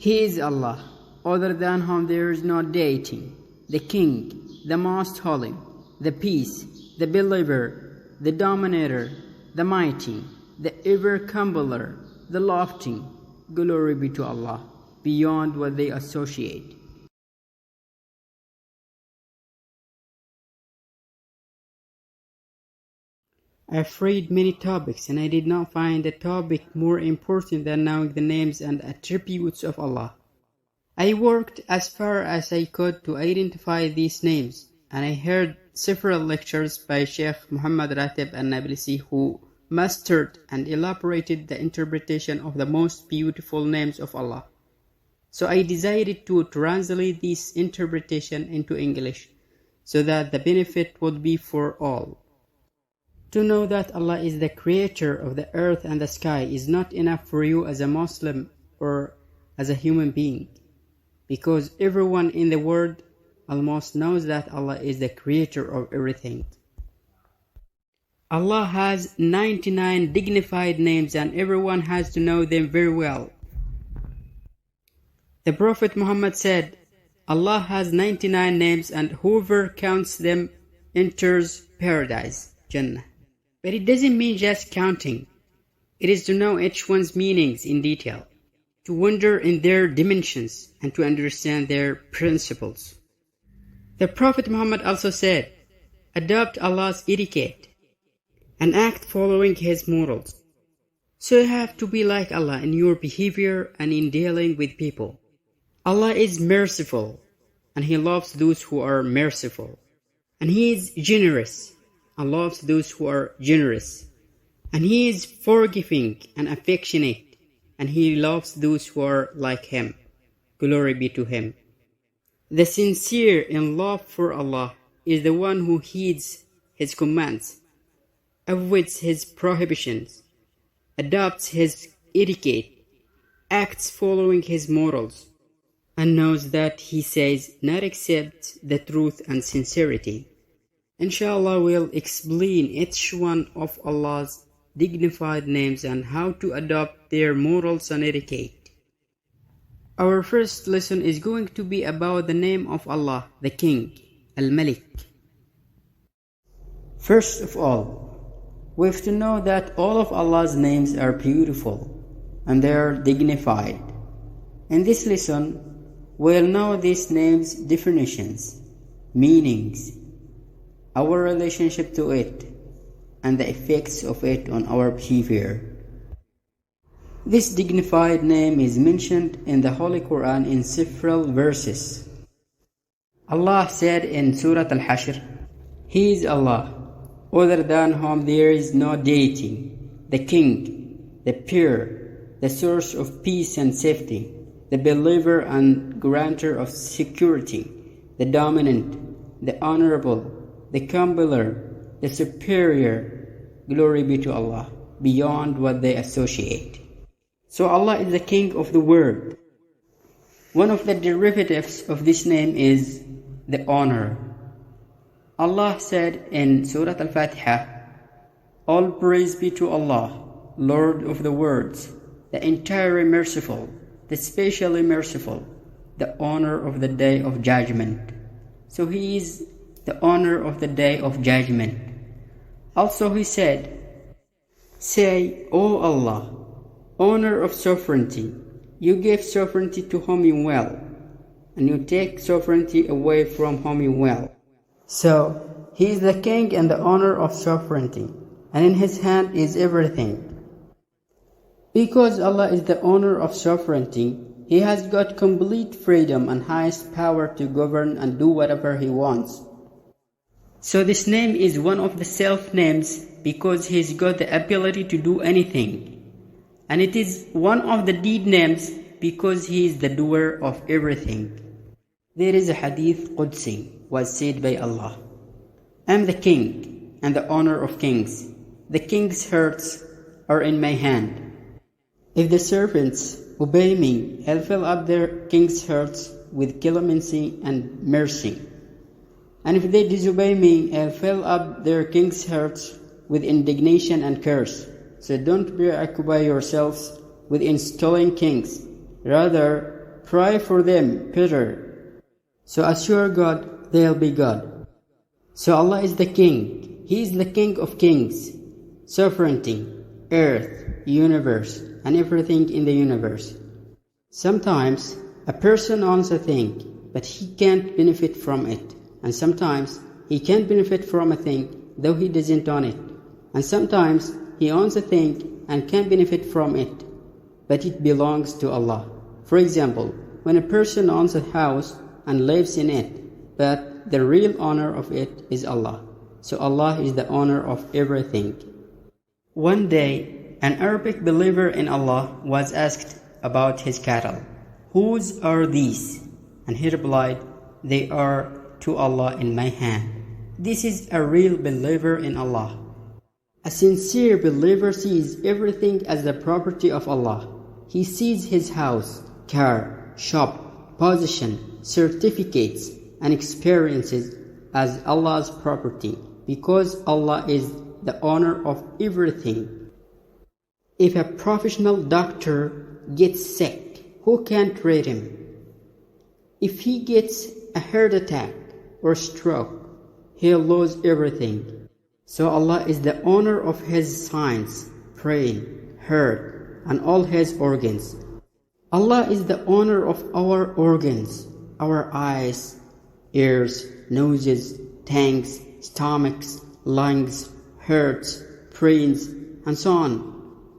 He is Allah, other than whom there is no deity, the King, the Most Holy, the Peace, the Believer, the Dominator, the Mighty, the Ever-Cumbler, the Lofty. Glory be to Allah, beyond what they associate. I've read many topics and I did not find a topic more important than knowing the names and attributes of Allah. I worked as far as I could to identify these names, and I heard several lectures by Sheikh Muhammad Ratib al-Nablisi, who mastered and elaborated the interpretation of the most beautiful names of Allah. So I decided to translate this interpretation into English so that the benefit would be for all. To know that Allah is the creator of the earth and the sky is not enough for you as a Muslim or as a human being, because everyone in the world almost knows that Allah is the creator of everything. Allah has 99 dignified names and everyone has to know them very well. The Prophet Muhammad said, Allah has 99 names and whoever counts them enters paradise, Jannah. But it doesn't mean just counting. It is to know each one's meanings in detail, to wonder in their dimensions, and to understand their principles. The Prophet Muhammad also said, adopt Allah's etiquette and act following His morals. So you have to be like Allah in your behavior and in dealing with people. Allah is merciful, and He loves those who are merciful. And He is generous, and loves those who are generous. And He is forgiving and affectionate, and He loves those who are like Him. Glory be to Him. The sincere in love for Allah is the one who heeds His commands, avoids His prohibitions, adopts His etiquette, acts following His morals, and knows that He says not except the truth and sincerity. Inshallah, we'll explain each one of Allah's dignified names and how to adopt their morals and etiquette. Our first lesson is going to be about the name of Allah, the King, Al-Malik. First of all, we have to know that all of Allah's names are beautiful and they are dignified. In this lesson, we'll know these names' definitions, meanings, our relationship to it, and the effects of it on our behavior. This dignified name is mentioned in the Holy Quran in several verses. Allah said in Surah Al-Hashr, He is Allah, other than whom there is no deity, the King, the pure, the source of peace and safety, the believer and grantor of security, the dominant, the honorable, the cumbler, the superior. Glory be to Allah, beyond what they associate. So Allah is the King of the world. One of the derivatives of this name is the honor. Allah said in Surah Al-Fatiha, All praise be to Allah, Lord of the worlds, the entirely merciful, the specially merciful, the honor of the day of judgment. So He is the honor of the day of judgment. Also He said, Say, O Allah, honor of sovereignty, you give sovereignty to whom you will, and you take sovereignty away from whom you will. So He is the King and the honor of sovereignty, and in His hand is everything. Because Allah is the honor of sovereignty, He has got complete freedom and highest power to govern and do whatever He wants. So this name is one of the self-names because He's got the ability to do anything. And it is one of the deed names because He is the doer of everything. There is a hadith Qudsi was said by Allah, I am the King and the honor of kings. The king's hearts are in my hand. If the servants obey me, I'll fill up their king's hearts with clemency and mercy. And if they disobey me, I'll fill up their king's hearts with indignation and curse. So don't preoccupy yourselves with installing kings. Rather, pray for them, Peter. So assure God they'll be God. So Allah is the King. He is the King of kings, sovereignty, earth, universe, and everything in the universe. Sometimes a person owns a thing, but he can't benefit from it. And sometimes he can benefit from a thing, though he doesn't own it. And sometimes he owns a thing and can benefit from it, but it belongs to Allah. For example, when a person owns a house and lives in it, but the real owner of it is Allah. So Allah is the owner of everything. One day, an Arabic believer in Allah was asked about his cattle. Whose are these? And he replied, they are to Allah in my hand. This is a real believer in Allah. A sincere believer sees everything as the property of Allah. He sees his house, car, shop, position, certificates, and experiences as Allah's property, because Allah is the owner of everything. If a professional doctor gets sick, who can treat him? If he gets a heart attack or stroke, he'll lose everything. So Allah is the owner of his signs, brain, heart, and all his organs. Allah is the owner of our organs, our eyes, ears, noses, tongues, stomachs, lungs, hearts, brains, and so on.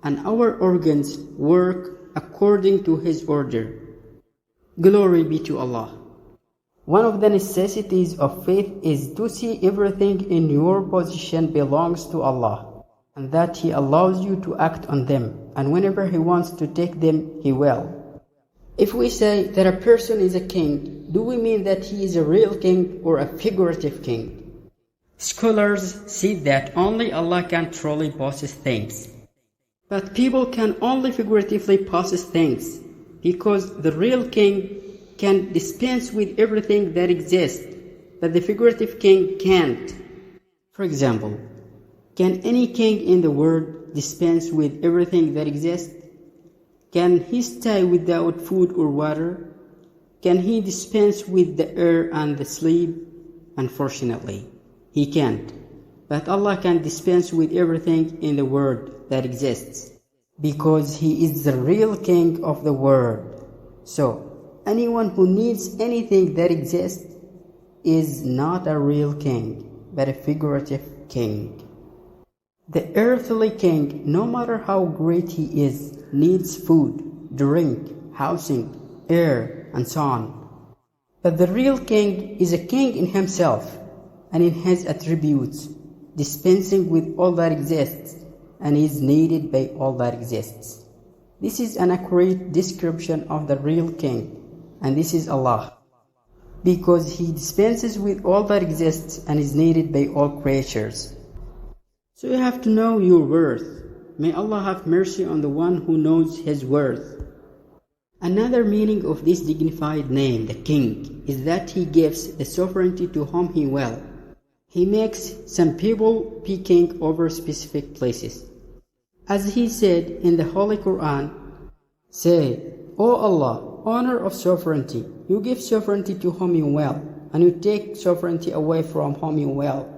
And our organs work according to his order. Glory be to Allah. One of the necessities of faith is to see everything in your position belongs to Allah, and that He allows you to act on them, and whenever He wants to take them, He will. If we say that a person is a king, do we mean that he is a real king or a figurative king? Scholars see that only Allah can truly possess things. But people can only figuratively possess things, because the real king can dispense with everything that exists, but the figurative king can't. For example, can any king in the world dispense with everything that exists? Can he stay without food or water? Can he dispense with the air and the sleep? Unfortunately, he can't. But Allah can dispense with everything in the world that exists, because He is the real king of the world. So, anyone who needs anything that exists is not a real king, but a figurative king. The earthly king, no matter how great he is, needs food, drink, housing, air, and so on. But the real king is a king in himself and in his attributes, dispensing with all that exists and is needed by all that exists. This is an accurate description of the real king, and this is Allah, because He dispenses with all that exists and is needed by all creatures. So you have to know your worth. May Allah have mercy on the one who knows his worth. Another meaning of this dignified name, the King, is that He gives the sovereignty to whom He will. He makes some people be king over specific places. As He said in the Holy Quran, say, O Allah, owner of sovereignty, you give sovereignty to whom you will, and you take sovereignty away from whom you will.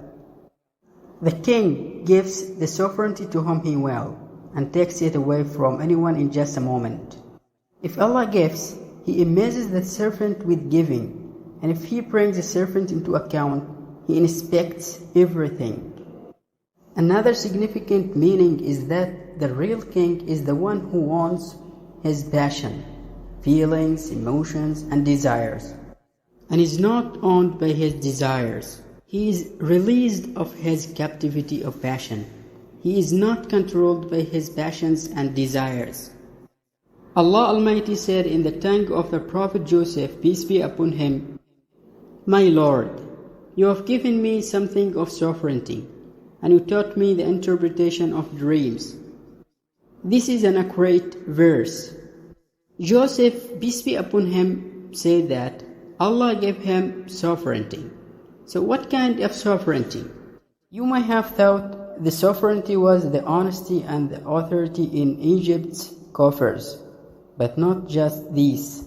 The king gives the sovereignty to whom he will, and takes it away from anyone in just a moment. If Allah gives, He amazes the servant with giving, and if He brings the servant into account, He inspects everything. Another significant meaning is that the real king is the one who owns his passion, feelings, emotions, and desires, and is not owned by his desires. He is released of his captivity of passion. He is not controlled by his passions and desires. Allah Almighty said in the tongue of the Prophet Joseph, peace be upon him, My Lord, you have given me something of sovereignty, and you taught me the interpretation of dreams. This is an accurate verse. Joseph, peace be upon him, said that Allah gave him sovereignty. So what kind of sovereignty? You might have thought the sovereignty was the honesty and the authority in Egypt's coffers, but not just these.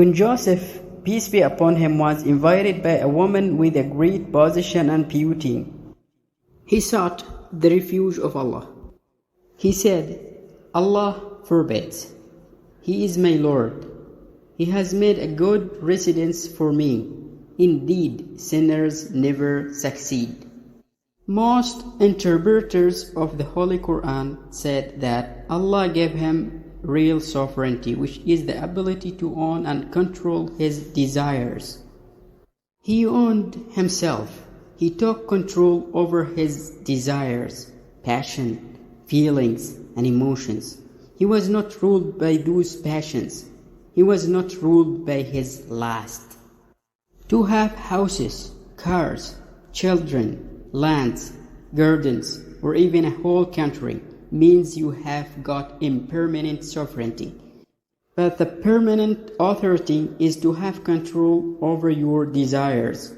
When Joseph, peace be upon him, was invited by a woman with a great position and beauty, he sought the refuge of Allah. He said, Allah forbids. He is my Lord. He has made a good residence for me. Indeed, sinners never succeed. Most interpreters of the Holy Quran said that Allah gave him real sovereignty, which is the ability to own and control his desires. He owned himself. He took control over his desires, passion, feelings, and emotions. He was not ruled by those passions. He was not ruled by his lust. To have houses, cars, children, lands, gardens, or even a whole country means you have got impermanent sovereignty. But the permanent authority is to have control over your desires.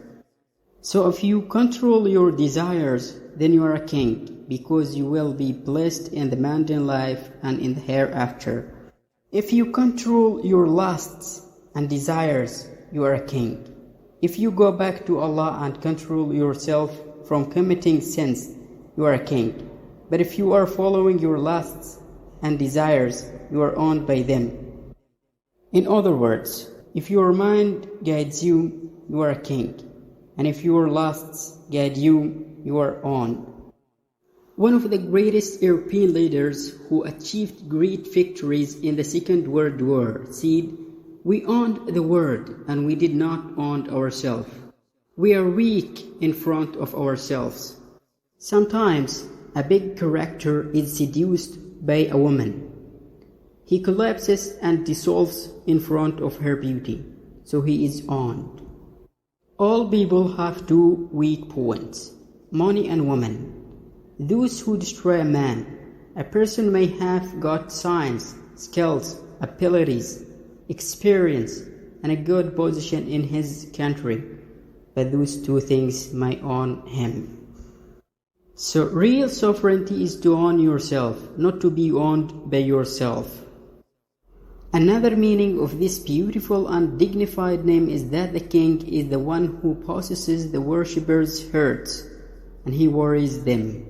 So if you control your desires, then you are a king, because you will be blessed in the mundane life and in the hereafter. If you control your lusts and desires, you are a king. If you go back to Allah and control yourself from committing sins, you are a king. But if you are following your lusts and desires, you are owned by them. In other words, if your mind guides you, you are a king. And if your lusts guide you, you are owned. One of the greatest European leaders who achieved great victories in the Second World War said, "We owned the world and we did not own ourselves. We are weak in front of ourselves." Sometimes a big character is seduced by a woman. He collapses and dissolves in front of her beauty, so he is owned. All people have two weak points, money and woman. Those who destroy a man, a person may have got science, skills, abilities, experience, and a good position in his country, but those two things may own him. So real sovereignty is to own yourself, not to be owned by yourself. Another meaning of this beautiful and dignified name is that the king is the one who possesses the worshippers' hearts, and he worries them.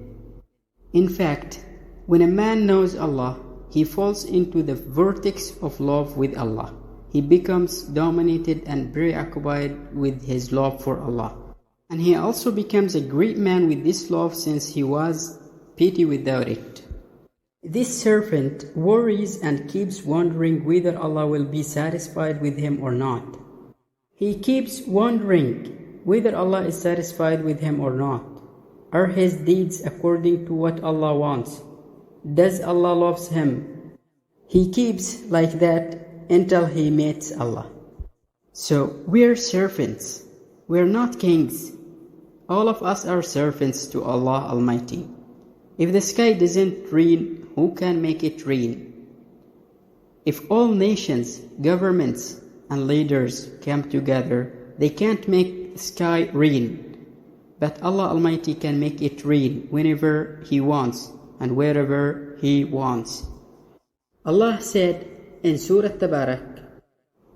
In fact, when a man knows Allah, he falls into the vortex of love with Allah. He becomes dominated and preoccupied with his love for Allah. And he also becomes a great man with this love, since he was petty without it. This servant worries and keeps wondering whether Allah will be satisfied with him or not. He keeps wondering whether Allah is satisfied with him or not. Are his deeds according to what Allah wants? Does Allah loves him? He keeps like that until he meets Allah. So we're servants. We're not kings. All of us are servants to Allah Almighty. If the sky doesn't rain, who can make it rain? If all nations, governments, and leaders come together, they can't make the sky rain. But Allah Almighty can make it rain whenever He wants and wherever He wants. Allah said in Surah Tabarak,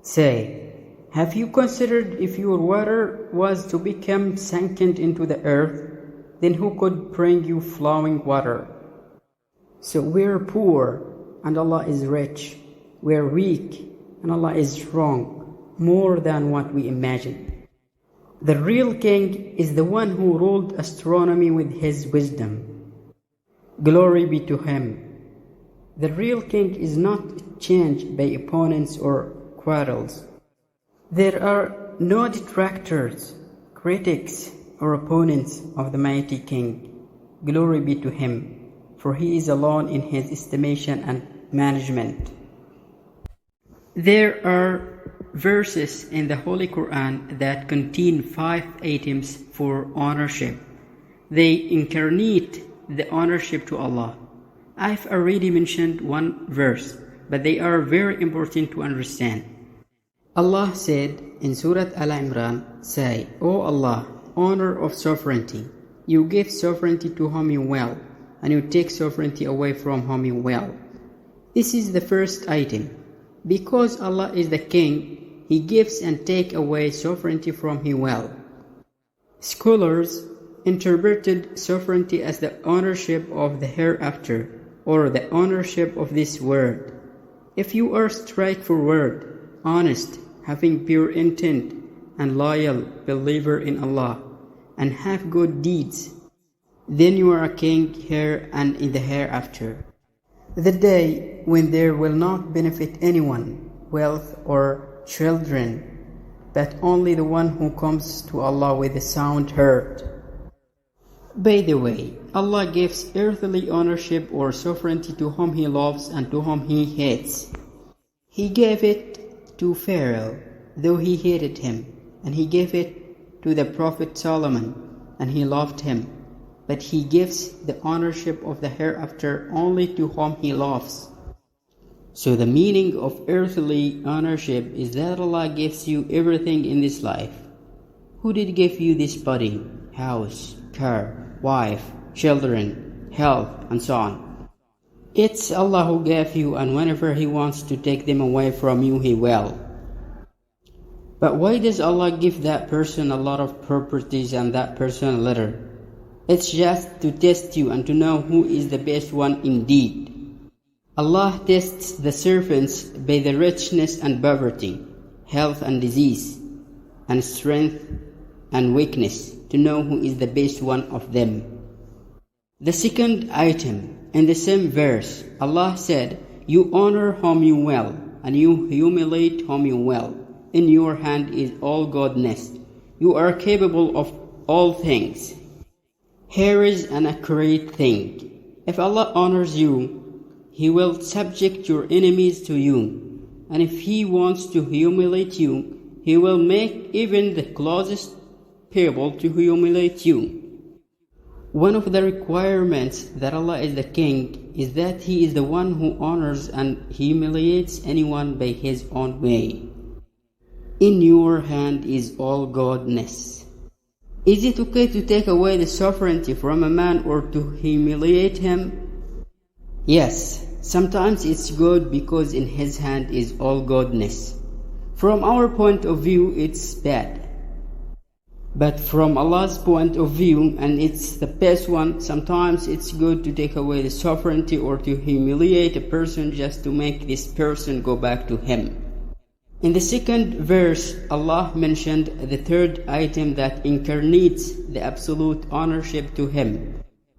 "Say, have you considered if your water was to become sunken into the earth, then who could bring you flowing water?" So we're poor and Allah is rich. We're weak and Allah is strong, more than what we imagine. The real king is the one who ruled astronomy with his wisdom. Glory be to him. The real king is not changed by opponents or quarrels. There are no detractors, critics, or opponents of the mighty king. Glory be to him, for he is alone in his estimation and management. There are verses in the Holy Quran that contain 5 items for ownership. They incarnate the ownership to Allah. I've already mentioned one verse, but they are very important to understand. Allah said in Surah Al-Imran, "Say, O Allah, owner of sovereignty, you give sovereignty to whom you will, and you take sovereignty away from whom you will." This is the first item. Because Allah is the king, He gives and takes away sovereignty from He will. Scholars interpreted sovereignty as the ownership of the hereafter, or the ownership of this world. If you are straightforward, honest, having pure intent, and loyal believer in Allah, and have good deeds, then you are a king here and in the hereafter. The day when there will not benefit anyone, wealth or children, but only the one who comes to Allah with a sound heart. By the way, Allah gives earthly ownership or sovereignty to whom He loves and to whom He hates. He gave it to Pharaoh, though he hated him, and He gave it to the Prophet Solomon, and he loved him. But He gives the ownership of the hereafter only to whom He loves. So the meaning of earthly ownership is that Allah gives you everything in this life. Who did give you this body, house, car, wife, children, health, and so on? It's Allah who gave you, and whenever He wants to take them away from you, He will. But why does Allah give that person a lot of properties and that person a little? It's just to test you and to know who is the best one indeed. Allah tests the servants by the richness and poverty, health and disease, and strength and weakness, to know who is the best one of them. The second item, in the same verse, Allah said, "You honor whom you will, and you humiliate whom you will. In your hand is all godness. You are capable of all things." Here is an accurate thing. If Allah honors you, He will subject your enemies to you. And if He wants to humiliate you, He will make even the closest people to humiliate you. One of the requirements that Allah is the King is that He is the one who honors and humiliates anyone by His own way. In your hand is all godness. Is it okay to take away the sovereignty from a man or to humiliate him? Yes, sometimes it's good because in His hand is all godness. From our point of view, it's bad. But from Allah's point of view, and it's the best one, sometimes it's good to take away the sovereignty or to humiliate a person just to make this person go back to Him. In the second verse, Allah mentioned the third item that incarnates the absolute ownership to Him.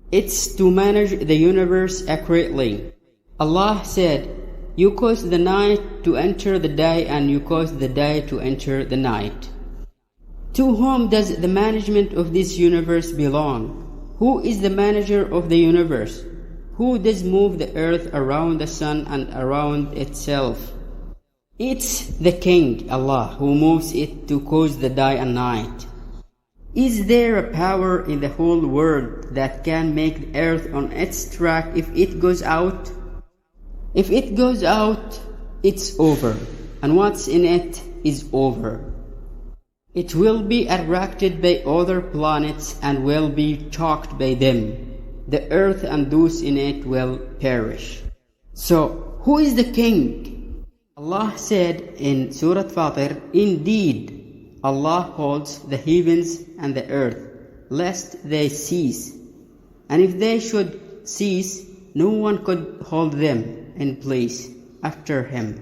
It's to manage the universe accurately. Allah said, "You cause the night to enter the day, and you cause the day to enter the night." To whom does the management of this universe belong? Who is the manager of the universe? Who does move the earth around the sun and around itself? It's the King, Allah, who moves it to cause the day and night. Is there a power in the whole world that can make the earth on its track if it goes out? If it goes out, it's over, and what's in it is over. It will be attracted by other planets and will be choked by them. The earth and those in it will perish. So, who is the King? Allah said in Surah Fatir, "Indeed, Allah holds the heavens and the earth, lest they cease. And if they should cease, no one could hold them in place after Him.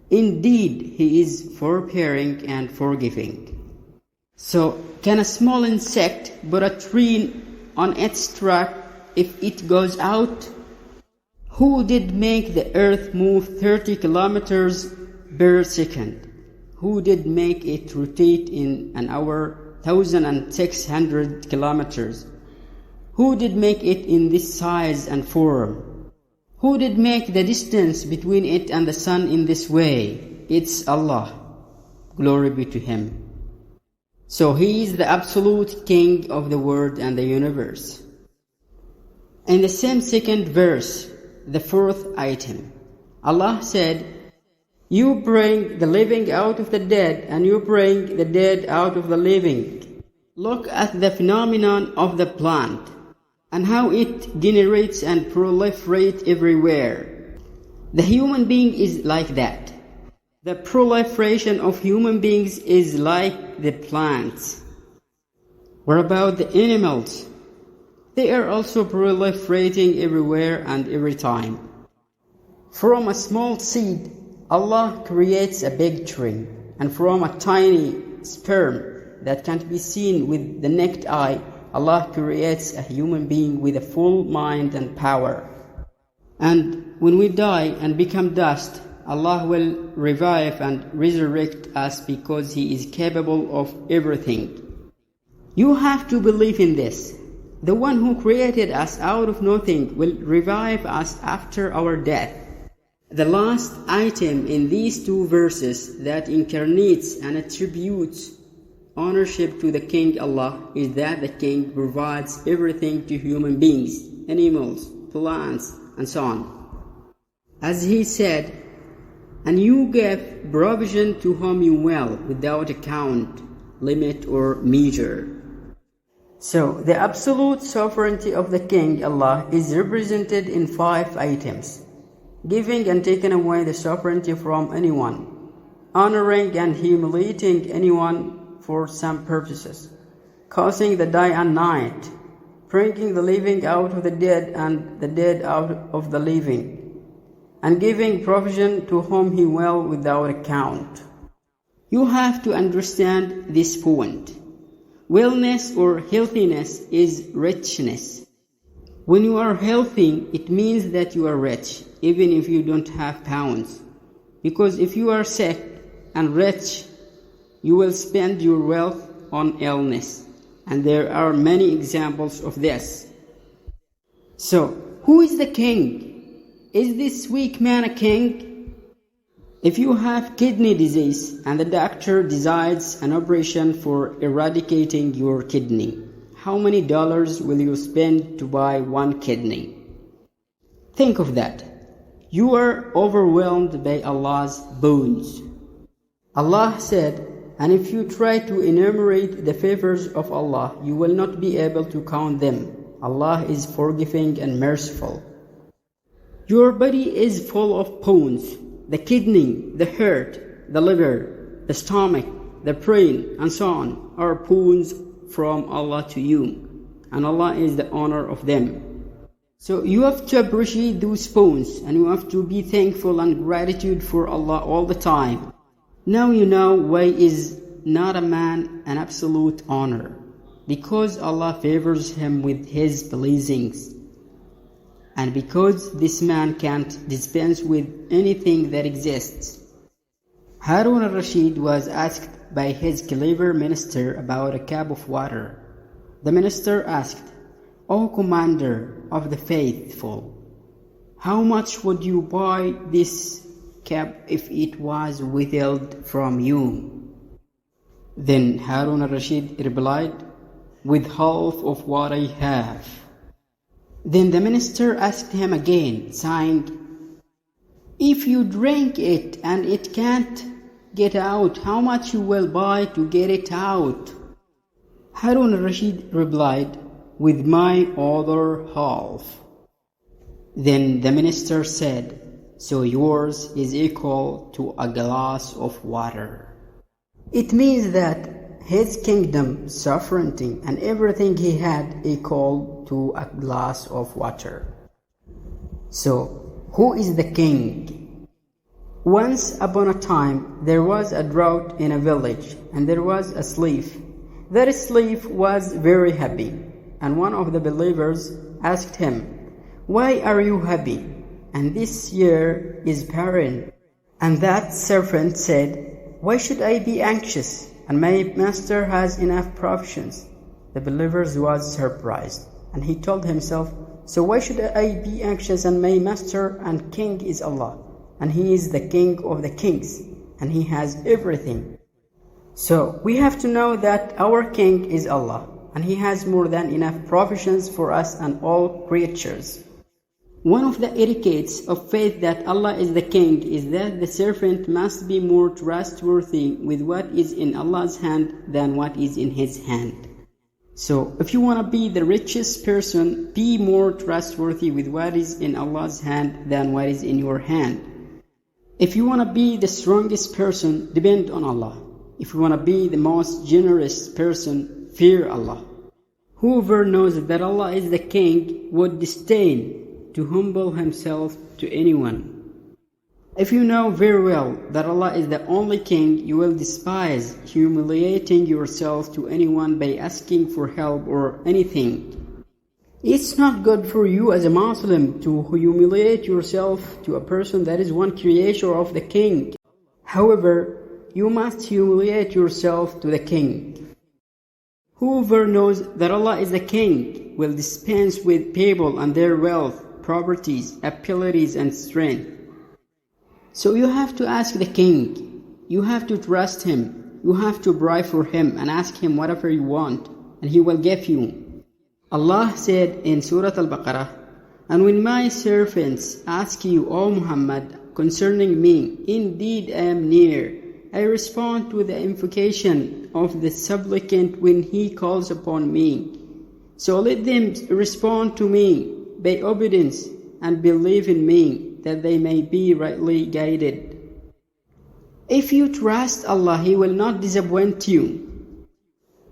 Indeed, He is forbearing and forgiving." So, can a small insect put a tree on its track if it goes out? Who did make the earth move 30 kilometers per second? Who did make it rotate in an hour 1,600 kilometers? Who did make it in this size and form? Who did make the distance between it and the sun in this way? It's Allah. Glory be to Him. So He is the absolute King of the world and the universe. In the same second verse, the fourth item, Allah said, "You bring the living out of the dead, and you bring the dead out of the living." Look at the phenomenon of the plant, and how it generates and proliferates everywhere. The human being is like that. The proliferation of human beings is like the plants. What about the animals? They are also proliferating everywhere and every time. From a small seed, Allah creates a big tree, and from a tiny sperm that can't be seen with the naked eye, Allah creates a human being with a full mind and power. And when we die and become dust, Allah will revive and resurrect us because He is capable of everything. You have to believe in this. The one who created us out of nothing will revive us after our death. The last item in these two verses that incarnates and attributes ownership to the King Allah is that the King provides everything to human beings, animals, plants, and so on. As He said, "And you give provision to whom you will, without account, limit, or measure." So, the absolute sovereignty of the King Allah is represented in 5 items: giving and taking away the sovereignty from anyone, honoring and humiliating anyone for some purposes, causing the day and night, bringing the living out of the dead and the dead out of the living, and giving provision to whom He will without account. You have to understand this point. Wellness or healthiness is richness. When you are healthy, it means that you are rich, even if you don't have pounds. Because if you are sick and rich, you will spend your wealth on illness. And there are many examples of this. So, who is the king? Is this weak man a king? If you have kidney disease and the doctor decides an operation for eradicating your kidney, how many dollars will you spend to buy one kidney? Think of that. You are overwhelmed by Allah's boons. Allah said, "And if you try to enumerate the favors of Allah, you will not be able to count them. Allah is forgiving and merciful." Your body is full of bones. The kidney, the heart, the liver, the stomach, the brain, and so on are boons from Allah to you, and Allah is the owner of them. So you have to appreciate those boons, and you have to be thankful and gratitude for Allah all the time. Now you know why is not a man an absolute honor, because Allah favors him with His blessings, and because this man can't dispense with anything that exists. Harun al-Rashid was asked by his clever minister about a cup of water. The minister asked, "O commander of the faithful, how much would you buy this cup if it was withheld from you?" Then Harun al-Rashid replied, "With half of what I have." Then the minister asked him again, saying, "If you drink it and it can't get out, how much you will buy to get it out?" Harun al-Rashid replied, "With my other half." Then the minister said, "So yours is equal to a glass of water." It means that his kingdom, sovereignty, and everything he had equal to a glass of water. So, who is the king? Once upon a time, there was a drought in a village, and there was a slave. That slave was very happy, and one of the believers asked him, "Why are you happy? And this year is barren." And that servant said, "Why should I be anxious? And my master has enough provisions." The believer was surprised, and he told himself, "So why should I be anxious, and my master and king is Allah, and He is the king of the kings, and He has everything." So we have to know that our king is Allah, and He has more than enough provisions for us and all creatures. One of the etiquettes of faith that Allah is the king is that the servant must be more trustworthy with what is in Allah's hand than what is in his hand. So if you want to be the richest person, be more trustworthy with what is in Allah's hand than what is in your hand. If you want to be the strongest person, depend on Allah. If you want to be the most generous person, fear Allah. Whoever knows that Allah is the King would disdain to humble himself to anyone. If you know very well that Allah is the only King, you will despise humiliating yourself to anyone by asking for help or anything. It's not good for you as a Muslim to humiliate yourself to a person that is one creator of the King. However, you must humiliate yourself to the King. Whoever knows that Allah is the King will dispense with people and their wealth, properties, abilities, and strength. So you have to ask the King. You have to trust Him. You have to pray for Him and ask Him whatever you want, and He will give you. Allah said in Surah Al-Baqarah, "And when my servants ask you, O Muhammad, concerning me, indeed I am near. I respond to the invocation of the supplicant when he calls upon me. So let them respond to me by obedience and believe in me, that they may be rightly guided." If you trust Allah, He will not disappoint you.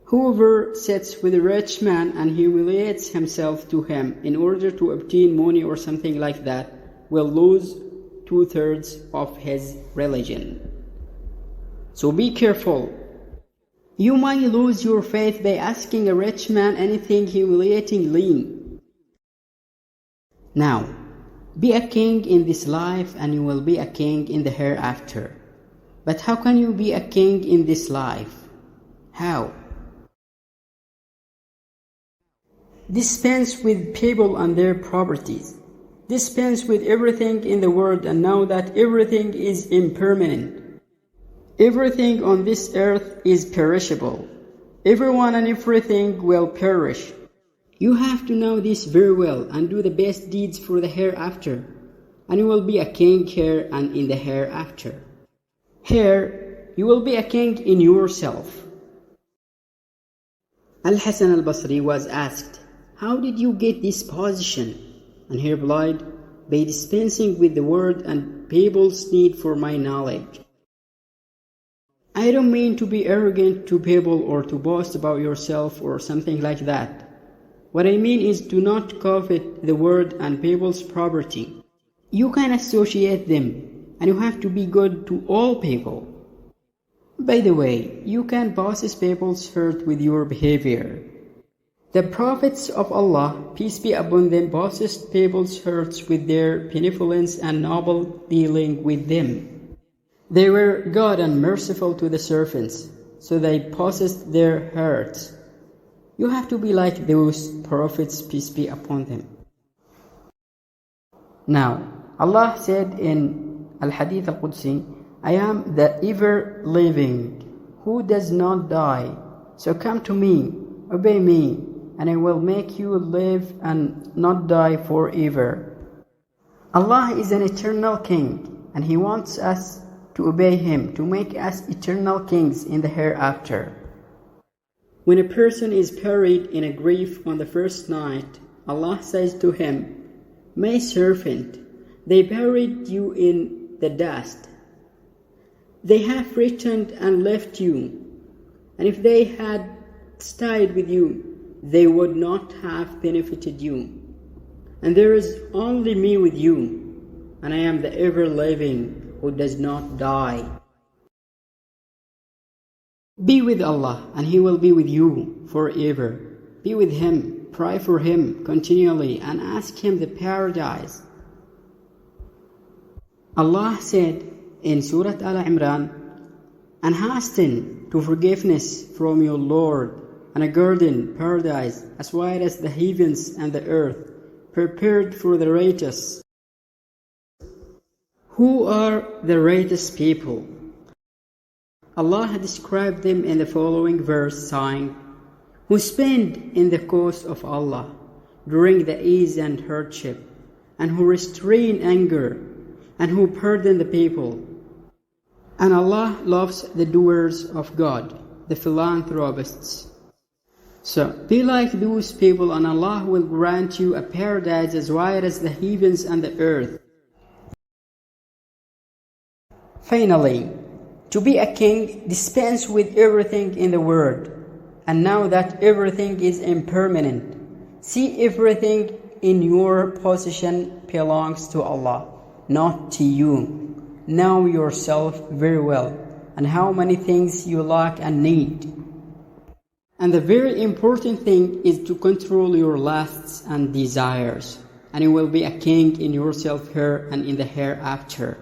Whoever sits with a rich man and humiliates himself to him in order to obtain money or something like that will lose 2/3 of his religion. So be careful. You might lose your faith by asking a rich man anything humiliatingly. Now, be a king in this life and you will be a king in the hereafter. But how can you be a king in this life? How? Dispense with people and their properties. Dispense with everything in the world and know that everything is impermanent. Everything on this earth is perishable. Everyone and everything will perish. You have to know this very well and do the best deeds for the hereafter, and you will be a king here and in the hereafter. Here, you will be a king in yourself. Al-Hasan al-Basri was asked, "How did you get this position?" And he replied, "By dispensing with the word and people's need for my knowledge." I don't mean to be arrogant to people or to boast about yourself or something like that. What I mean is to not covet the word and people's property. You can associate them, and you have to be good to all people. By the way, you can possess people's heart with your behavior. The prophets of Allah, peace be upon them, possessed people's hearts with their benevolence and noble dealing with them. They were good and merciful to the servants, so they possessed their hearts. You have to be like those prophets, peace be upon them. Now, Allah said in Al-Hadith Al-Qudsi, "I am the ever-living, who does not die. So come to me, obey me, and I will make you live and not die forever." Allah is an eternal King, and He wants us to obey Him, to make us eternal kings in the hereafter. When a person is buried in a grave on the first night, Allah says to him, "My servant, they buried you in the dust. They have returned and left you, and if they had stayed with you, they would not have benefited you. And there is only me with you, and I am the ever-living who does not die." Be with Allah, and He will be with you forever. Be with Him, pray for Him continually, and ask Him the paradise. Allah said in Surah Al-Imran, "And hasten to forgiveness from your Lord, and a garden, paradise, as wide as the heavens and the earth, prepared for the righteous." Who are the righteous people? Allah described them in the following verse, saying, "Who spend in the cause of Allah during the ease and hardship, and who restrain anger, and who pardon the people. And Allah loves the doers of God, the philanthropists." So be like those people, and Allah will grant you a paradise as wide as the heavens and the earth. Finally, to be a king dispense with everything in the world. And now that everything is impermanent, see everything in your possession belongs to Allah, not to you. Know yourself very well and how many things you lack and need. And the very important thing is to control your lusts and desires, and you will be a king in yourself here and in the hereafter.